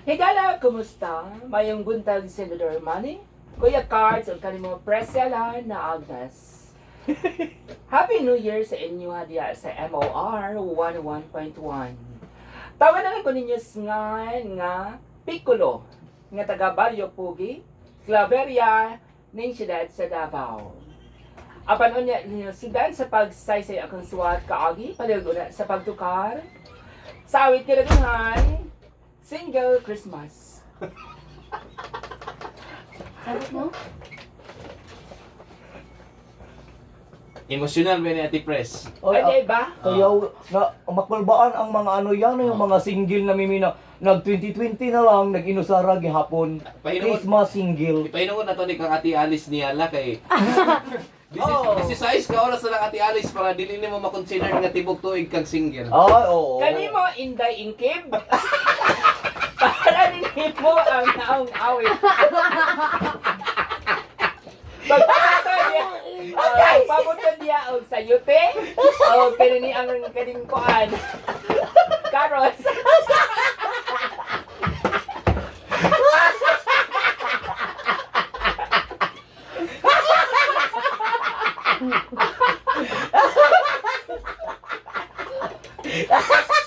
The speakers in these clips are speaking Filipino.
Higala, kumusta? Mayong buntag, Senator Manny? Kuya Cards, ang kanimo presela na Agnes. Happy New Year sa inyo diya sa MOR 101.1. Tawa na lang ko ninyo nga Piccolo, nga taga Barrio Pugi, Claveria, ning siyudad sa Davao. Apan unya ninyo sudan sa pagsaysay akong suwat kaagi, paliguna sa pagtukar, sa awit kinagungan, Single Christmas. Sabot mo? Emosyonal ba ni Ate Pres? Ay, ba? Kaya na makulbaan ang mga ano yan, yung mga single na mimina. Nag 2020 na lang, nag-inusara gihapon. Pahinuon. Christmas single. Ipahinuon na to ni kang Ate Alice ni Ala kay... Oh. 16 ka oras na lang Ate Alice para dili mo makonsider nga tibok tuig kang single. Ay, oo. Kanimo Inday Inkib. Para ninyo mo ang naong awit. Pabuton niya og sayute o pero ni ang kaning kuan. Carrots.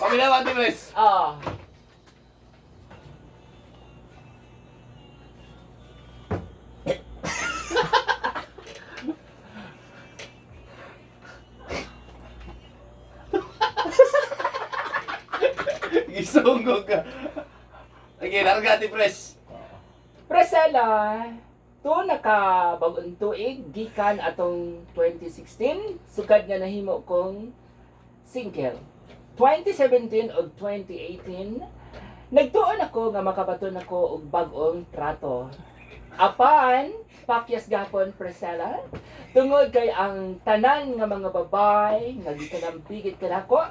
Pamilaw Ate Pres. Oh. Gisunggo ka. Okay, larga Ate Pres. Presela, to nakabag-ong tuig gikan atong 2016 sukad nga nahimo kong single. 2017 ug 2018 nagtuon ako nga makabaton ako og bag-ong trato. Apan pakyas gapon Presela tungod kay ang tanan nga mga babay nga gikanambigit kanako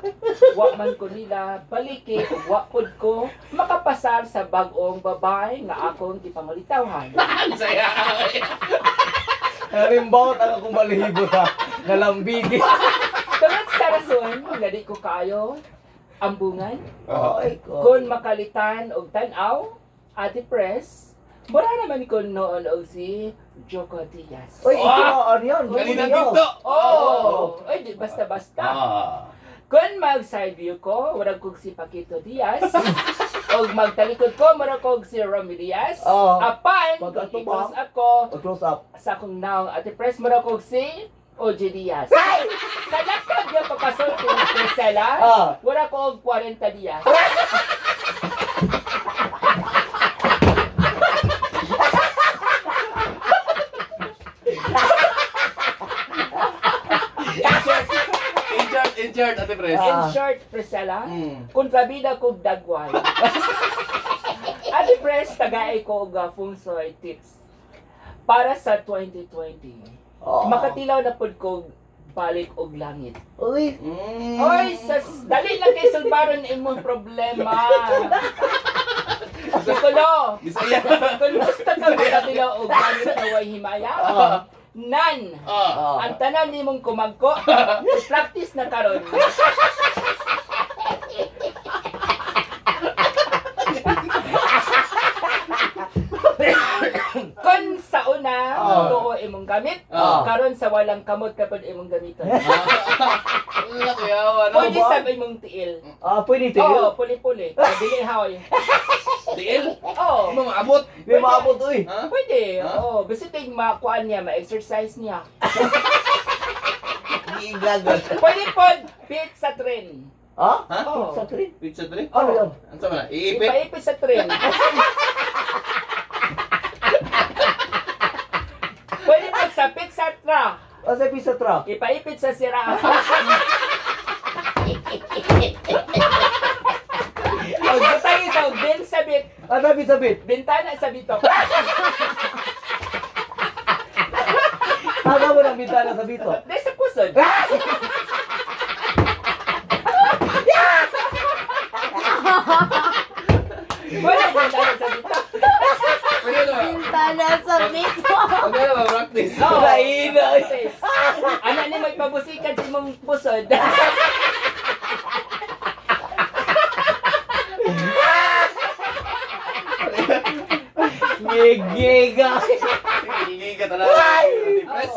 wa man ko nila baliki ug wa pod ko makapasar sa bag-ong babay nga akong gipangalitawhan. Ang saya. Halimbawa ang akong balahibo sa nalambigi. Tungod sa rason nga di ko kayo ambungan Ay, ko. kun makalitan og tan-aw Ate Pres mura naman ko noon og si Joko Diaz. Uy, ito na, ano yan? Kanina Ano yan? dito. Oh, ay di basta-basta. Ah. Kung mag-side view ko, murag kog si Paquito Diaz. O magtalikod ko, murag kog si Romy Diaz. Oo. Apan, Pagka i-close tumak. up ko, Close up. sa akong naong Ate Pres, murag kog si OG Diaz. Ay! Sa laptop niya papasok ko ng Priscilla, Ah. murag kog 40 Diaz. Injured Ate Pres. In short, Priscilla, kontrabida kog dagway. Ate Pres, tagay ko og Fungsoy tips para sa 2020. Makatilaw na pud ko balik og langit. Uy, Oy, dali lang kay sulbaron imong problema. Kulo, Bisaya. kung gusto ka makatilaw og langit na way himaya, nan. Ah. Ang tanan nimong kumagko, practice na karon. Kon sa una, tuo imong gamit, karon sa walang kamot kapag imong gamiton. Ano kaya ano Pwede ba? sa imong tiil. pwede Oo, tayo. puli-puli. Dili haoy. Tiil? Oo. Ano maabot? May maabot, uy. Ha? Pwede. Ha? Oo, basta ting makuan niya, ma-exercise niya. Gigagal. Pwede pod beat sa tren. Ha? Ha? Oo. Sa train? Pizza tree? Ano yan? Ano sa mana? Iipit? Ipaipit sa tren. Pwede pod sa pit sa truck. Sa pizza truck. Ipaipit sa sira. O, tayo sa bin sa bit. Sa pizza bit. Bintana sa bitok. Haga mo ng bintana sa bito. Di sa pusod. Wala bintana sa bitok. Pwede na ba? Bintana sa bito. Pwede na ba practice? Oo. Laina. Ano ni magpabusikan sa imong pusod. Giga. Giga talaga. Depress.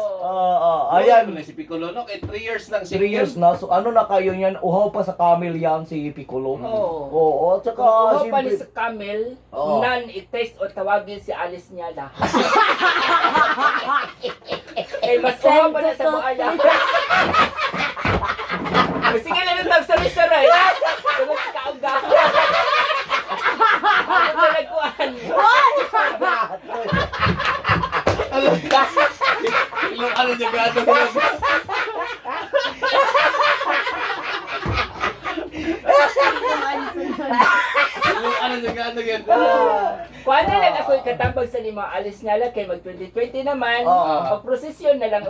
Ayan. Ayan. Si Piccolo, no? Kaya 3 years lang 3 years na. So ano na kayo yan? Uhaw pa sa camel yan si Piccolo. Oo. At saka Kung pa ni siyempre. sa Camel, Oo. nan i-test o tawagin si Alice niya na. Eh, mas kuha pa na sa buaya. Sige na nung tag-saray-saray. Sunod si Kauga. Ano ka nagkuhan? Yung ano niya gado sila. Yung ano niya gado yan. Kuha na lang ako ikatambag sa lima Alice niya lang kay mag 2020 naman. Oo. Pag-prosesyon na lang.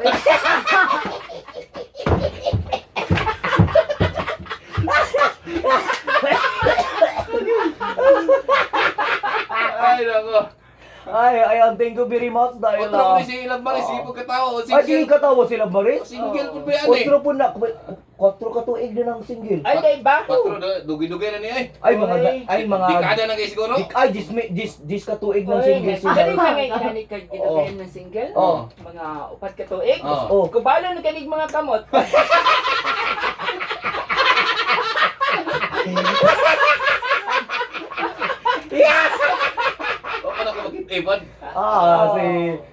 Ay, nako. Ayan, thank you very much dahil Otro po si Ilang Maris, si pagkatawa. ay, sige katawa sila Maris. Single po ba yan eh? Otro po na, 4 katuig din ang single. Ay, day ba? Patro, dugi-dugi na niya eh. Ay mga Dekada na kayo siguro? ay dis katuig ng single Ano sila. ka ngayon kanit kag ginagayon ng single? Oo. Mga upat ka tuig? Oo. Oh. Kubalo na ganig mga kamot. O pa na ko makit-ipon.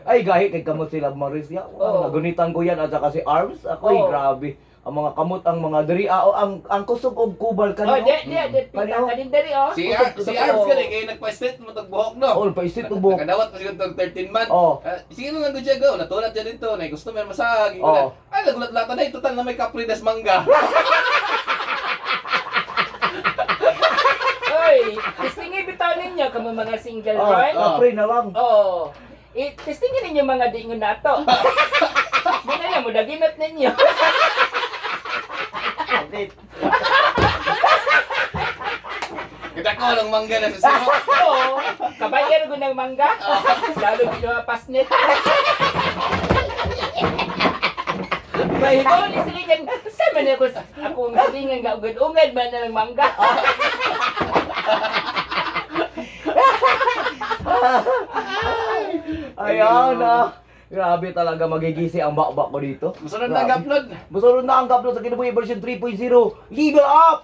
Ay gahi kay kamot sila Maris ya. Oo. Nagunitan ko yan at saka si Arms. Ako ay Oo. grabe. Ang mga kamot ang mga diri ang kusog og kubal Oh, kanyo. di pita Kanyo? ka din dari oh. Si Arms ka rin, kaya nagpa-state mo tagbuhok no? Oh, paisit ubok. Nakadawat pa siguro tag 13 month. Oo. Sige nung nandun siya go, natulad siya dito, na customer masag. Oo. Ay, nagulat-lata na, total na may Capridas mangga. Oy, testingin bitaw ninyo kamo mga single, Oh, right? kapre na lang. Oo. Testingin ninyo mga dingon nato. Muna lang mo daginat ninyo. Kita ko ng mangga na sa siro. Oo. Kabayan ko ng mangga. Lalo ginawa pasnet. May ko ni silingan. Sama na ako ang silingan nga ugad-ugad man na ng mangga. Ayan na. Grabe talaga magigisi ang bakbak ko dito. Musunod na upload. Musunod na ang upload sa Kinabuhi version 3.0. Level up!